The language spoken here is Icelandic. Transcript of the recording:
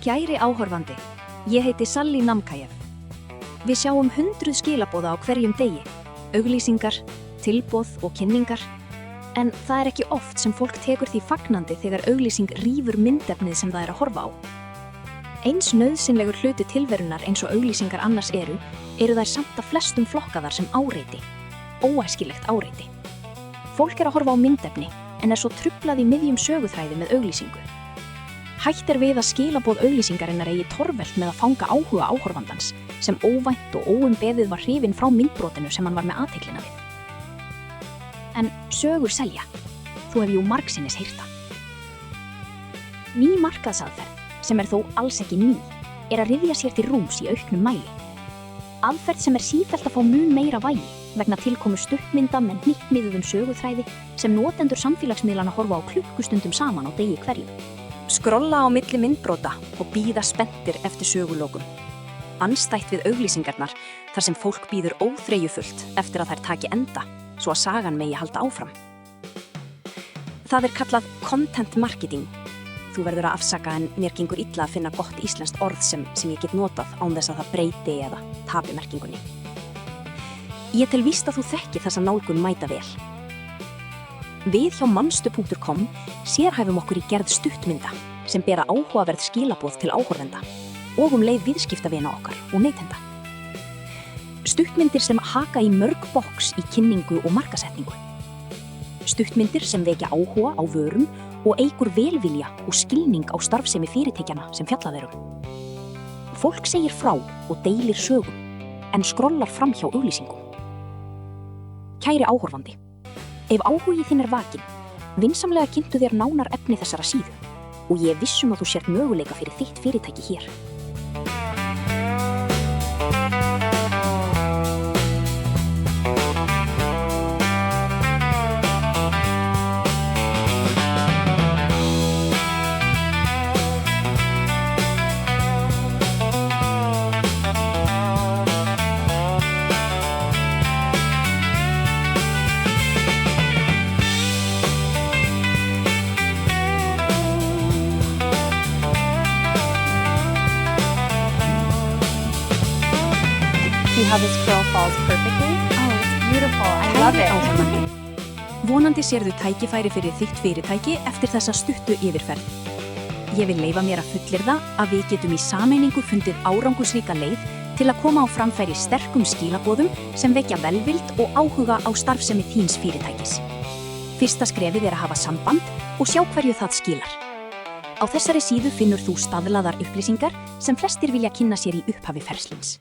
Kæri áhorfandi, ég heiti Sally Namkaev. Við sjáum hundruð skilaboða á hverjum degi, auglýsingar, tilboð og kynningar, en það er ekki oft sem fólk tekur því fagnandi þegar auglýsing rífur myndefnið sem það er að horfa á. Eins nauðsynlegur hluti tilverunar eins og auglýsingar annars eru þær samt að flestum flokkaðar sem áreiti, óæskilegt áreiti. Fólk er að horfa á myndefni en er svo truflað í miðjum söguþræði með auglýsingu. Hætt er við að skilaboð auglýsingarinnar eigi torvelt með að fanga áhuga áhorfandans sem óvænt og óumbeðið var hrifinn frá myndbrotinu sem hann var með athyglina við. En sögur selja, þú hefur jú margsinnis heyrt það. Ný markaðsaðferð, sem er þó alls ekki ný, er að ryðja sér til rúms í auknum mæli. Aðferð sem er sífellt að fá mun meira vægi vegna tilkomu stuttmynda með hnyttmiðuðum söguþræði sem notendur samfélagsmiðlana horfa á klukkustundum saman á degi hverjum. Skrolla á milli myndbrota og bíða spenntir eftir sögulokum. Andstætt við auglýsingarnar þar sem fólk bíður óþreyjufullt eftir að þær taki enda svo að sagan megi halda áfram. Það er kallað content marketing. Þú verður að afsaka en mér gengur illa að finna gott íslenskt orð sem ég get notað án þess að það breyti eða tapi merkingunni. Ég tel víst að þú þekkir þessa nálgun mæta vel. Við hjá manstu.com sérhæfum okkur í gerð stuttmynda sem bera áhugaverð skilaboð til áhorfenda og leið viðskiptavina okkar og neytenda. Stuttmyndir sem haka í mörg box í kynningu og markasetningu. Stuttmyndir sem vekja áhuga á vörum og eykur velvilja og skilning á starfsemi fyrirtækjanna sem fjallað er um. Fólk segir frá og deilir sögum en skrollar fram hjá auglýsingum. Kæri áhorfandi, ef áhugi þinn er vakinn, vinsamlega kynntu þér nánar efni þessara síðu og ég er viss að þú sért möguleika fyrir þitt fyrirtæki hér. See how this curl falls perfectly? Oh, it's beautiful. I love it. Vonandi sérðu tækifæri fyrir þitt fyrirtæki eftir þessa stuttu yfirferð. Ég vil leyfa mér að fullyrða að við getum í sameiningu fundið árangusríka leið til að koma á framfæri sterkum skilaboðum sem vekja velvild og áhuga á starfsemi þíns fyrirtækis. Fyrsta skrefið er að hafa samband og sjá hverju það skilar. Á þessari síðu finnur þú staðlaðar upplýsingar sem flestir vilja kynna sér í upphafi ferlsins.